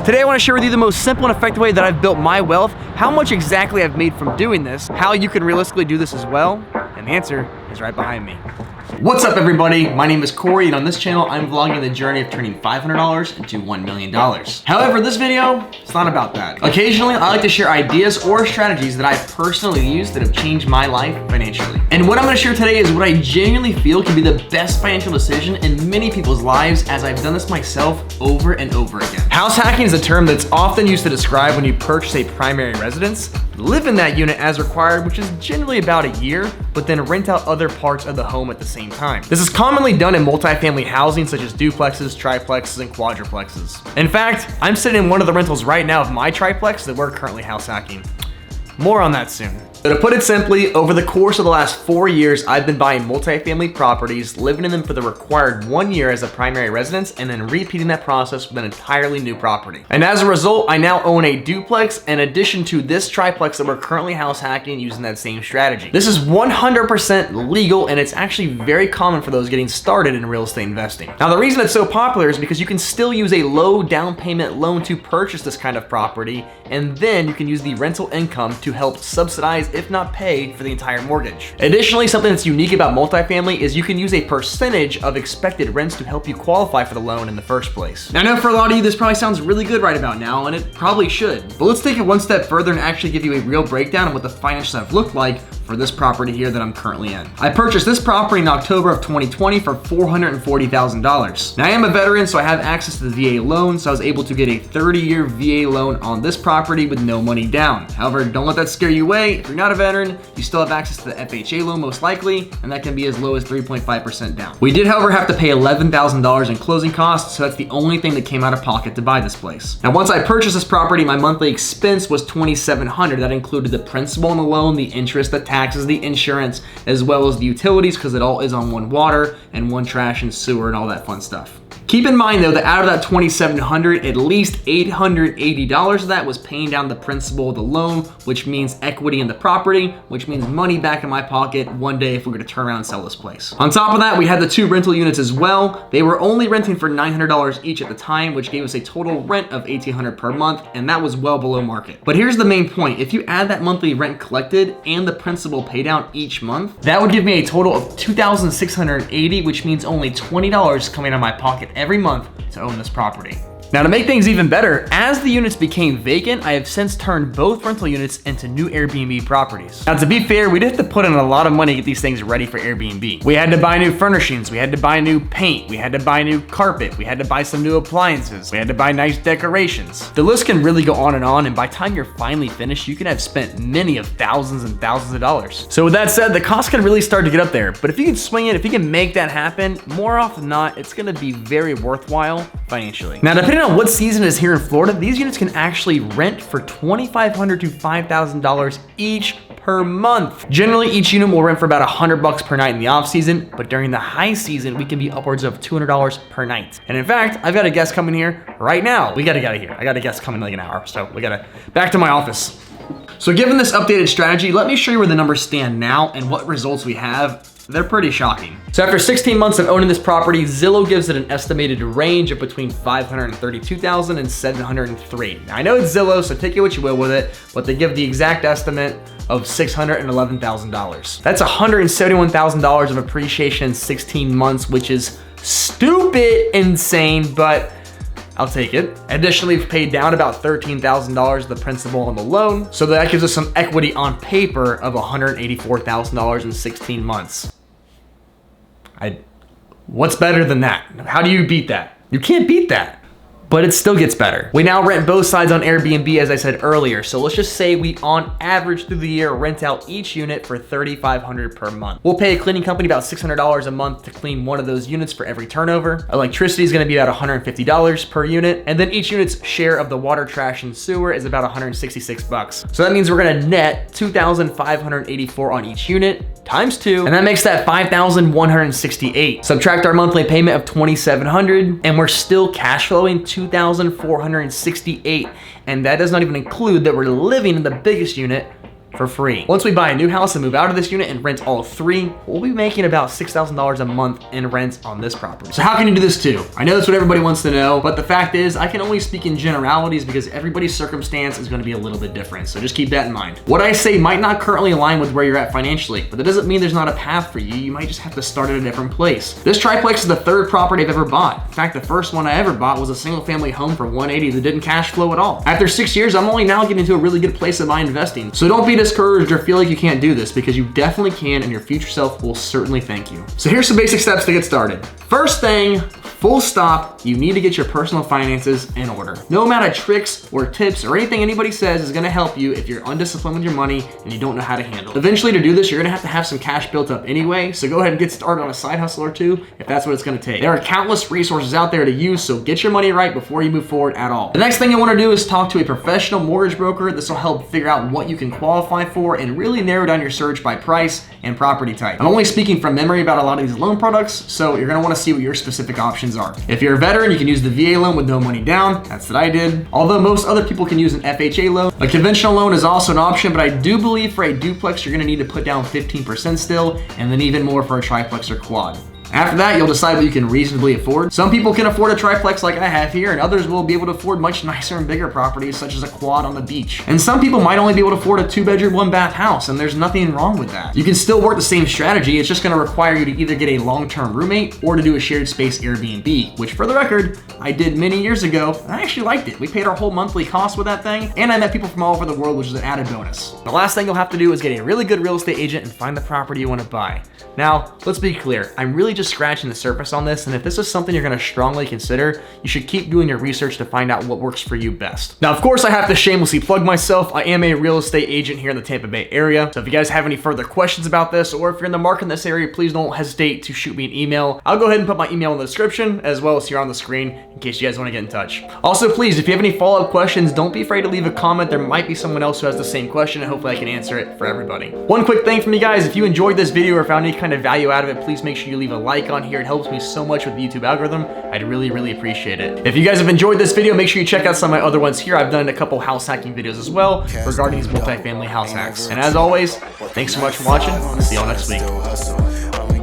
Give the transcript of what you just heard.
Today I want to share with you the most simple and effective way that I've built my wealth, how much exactly I've made from doing this, how you can realistically do this as well, and the answer is right behind me. What's up everybody? My name is Corey, and on this channel I'm vlogging the journey of turning $500 into $1 million. However, this video, it's not about that. Occasionally I like to share ideas or strategies that I've personally used that have changed my life financially. And what I'm going to share today is what I genuinely feel can be the best financial decision in many people's lives, as I've done this myself over and over again. House hacking is a term that's often used to describe when you purchase a primary residence, live in that unit as required, which is generally about a year, but then rent out other parts of the home at the same time. This is commonly done in multifamily housing such as duplexes, triplexes, and quadruplexes. In fact, I'm sitting in one of the rentals right now of my triplex that we're currently house hacking. More on that soon. So to put it simply, over the course of the last 4 years, I've been buying multifamily properties, living in them for the required 1 year as a primary residence, and then repeating that process with an entirely new property. And as a result, I now own a duplex in addition to this triplex that we're currently house hacking using that same strategy. This is 100% legal, and it's actually very common for those getting started in real estate investing. Now, the reason it's so popular is because you can still use a low down payment loan to purchase this kind of property, and then you can use the rental income to help subsidize, if not pay, for the entire mortgage. Additionally, something that's unique about multifamily is you can use a percentage of expected rents to help you qualify for the loan in the first place. Now, I know for a lot of you, this probably sounds really good right about now, and it probably should. But let's take it one step further and actually give you a real breakdown of what the financials have looked like for this property here that I'm currently in. I purchased this property in October of 2020 for $440,000. Now, I am a veteran, so I have access to the VA loan, so I was able to get a 30-year VA loan on this property with no money down. However, don't let that scare you away. If you're not a veteran, you still have access to the FHA loan most likely, and that can be as low as 3.5% down. We did, however, have to pay $11,000 in closing costs, so that's the only thing that came out of pocket to buy this place. Now, once I purchased this property, my monthly expense was $2,700. That included the principal on the loan, the interest, the taxes, the insurance, as well as the utilities, because it all is on one water and one trash and sewer and all that fun stuff. Keep in mind though that out of that $2,700, at least $880 of that was paying down the principal of the loan, which means equity in the property, which means money back in my pocket one day if we're gonna turn around and sell this place. On top of that, we had the 2 rental units as well. They were only renting for $900 each at the time, which gave us a total rent of $1,800 per month, and that was well below market. But here's the main point. If you add that monthly rent collected and the principal pay down each month, that would give me a total of $2,680, which means only $20 coming out of my pocket every month to own this property. Now, to make things even better, as the units became vacant, I have since turned both rental units into new Airbnb properties. Now, to be fair, we did have to put in a lot of money to get these things ready for Airbnb. We had to buy new furnishings, we had to buy new paint, we had to buy new carpet, we had to buy some new appliances, we had to buy nice decorations. The list can really go on, and by the time you're finally finished, you can have spent many of thousands and thousands of dollars. So with that said, the cost can really start to get up there, but if you can swing it, if you can make that happen, more often than not, it's gonna be very worthwhile financially. Now, depending on what season is here in Florida, these units can actually rent for $2,500 to $5,000 each per month. Generally, each unit will rent for about $100 per night in the off season, but during the high season, we can be upwards of $200 per night. And in fact, I've got a guest coming here right now. We gotta get out of here. I got a guest coming in like an hour, so we gotta back to my office. So given this updated strategy, let me show you where the numbers stand now and what results we have. They're pretty shocking. So after 16 months of owning this property, Zillow gives it an estimated range of between $532,000 and $703,000. Now, I know it's Zillow, so take it what you will with it, but they give the exact estimate of $611,000. That's $171,000 of appreciation in 16 months, which is stupid insane, but I'll take it. Additionally, we've paid down about $13,000 of the principal on the loan, so that gives us some equity on paper of $184,000 in 16 months. What's better than that? How do you beat that? You can't beat that. But it still gets better. We now rent both sides on Airbnb, as I said earlier. So let's just say we, on average through the year, rent out each unit for $3,500 per month. We'll pay a cleaning company about $600 a month to clean one of those units for every turnover. Electricity is gonna be about $150 per unit. And then each unit's share of the water, trash, and sewer is about $166. So that means we're gonna net $2,584 on each unit, times 2, and that makes that $5,168. Subtract our monthly payment of $2,700, and we're still cash flowing $2,468. And that does not even include that we're living in the biggest unit for free. Once we buy a new house and move out of this unit and rent all 3, we'll be making about $6,000 a month in rent on this property. So how can you do this too? I know that's what everybody wants to know, but the fact is I can only speak in generalities because everybody's circumstance is going to be a little bit different. So just keep that in mind. What I say might not currently align with where you're at financially, but that doesn't mean there's not a path for you. You might just have to start at a different place. This triplex is the 3rd property I've ever bought. In fact, the first one I ever bought was a single family home for $180 that didn't cash flow at all. After 6 years, I'm only now getting to a really good place in my investing. So don't be discouraged or feel like you can't do this, because you definitely can, and your future self will certainly thank you. So here's some basic steps to get started. First thing, full stop, you need to get your personal finances in order. No amount of tricks or tips or anything anybody says is gonna help you if you're undisciplined with your money and you don't know how to handle it. Eventually, to do this, you're gonna have to have some cash built up anyway, so go ahead and get started on a side hustle or 2 if that's what it's gonna take. There are countless resources out there to use, so get your money right before you move forward at all. The next thing you wanna do is talk to a professional mortgage broker. This will help figure out what you can qualify for and really narrow down your search by price and property type. I'm only speaking from memory about a lot of these loan products, so you're gonna wanna see what your specific options are. If you're a veteran, you can use the VA loan with no money down. That's what I did. Although most other people can use an FHA loan. A conventional loan is also an option, but I do believe for a duplex, you're gonna need to put down 15% still, and then even more for a triplex or quad. After that, you'll decide what you can reasonably afford. Some people can afford a triplex like I have here, and others will be able to afford much nicer and bigger properties, such as a quad on the beach. And some people might only be able to afford a 2-bedroom, 1-bath house, and there's nothing wrong with that. You can still work the same strategy. It's just gonna require you to either get a long-term roommate or to do a shared space Airbnb, which for the record, I did many years ago, and I actually liked it. We paid our whole monthly cost with that thing, and I met people from all over the world, which is an added bonus. The last thing you'll have to do is get a really good real estate agent and find the property you wanna buy. Now, let's be clear. I'm really just scratching the surface on this, and if this is something you're gonna strongly consider, you should keep doing your research to find out what works for you best. Now, of course, I have to shamelessly plug myself. I am a real estate agent here in the Tampa Bay area. So if you guys have any further questions about this, or if you're in the market in this area, please don't hesitate to shoot me an email. I'll go ahead and put my email in the description, as well as here on the screen, in case you guys wanna get in touch. Also, please, if you have any follow-up questions, don't be afraid to leave a comment. There might be someone else who has the same question, and hopefully I can answer it for everybody. One quick thing from you guys, if you enjoyed this video or found any kind of value out of it, please make sure you leave a like on here. It helps me so much with the YouTube algorithm. I'd really, really appreciate it. If you guys have enjoyed this video, make sure you check out some of my other ones here. I've done a couple house hacking videos as well regarding these multifamily house hacks. And as always, thanks so much for watching. I'll see y'all next week.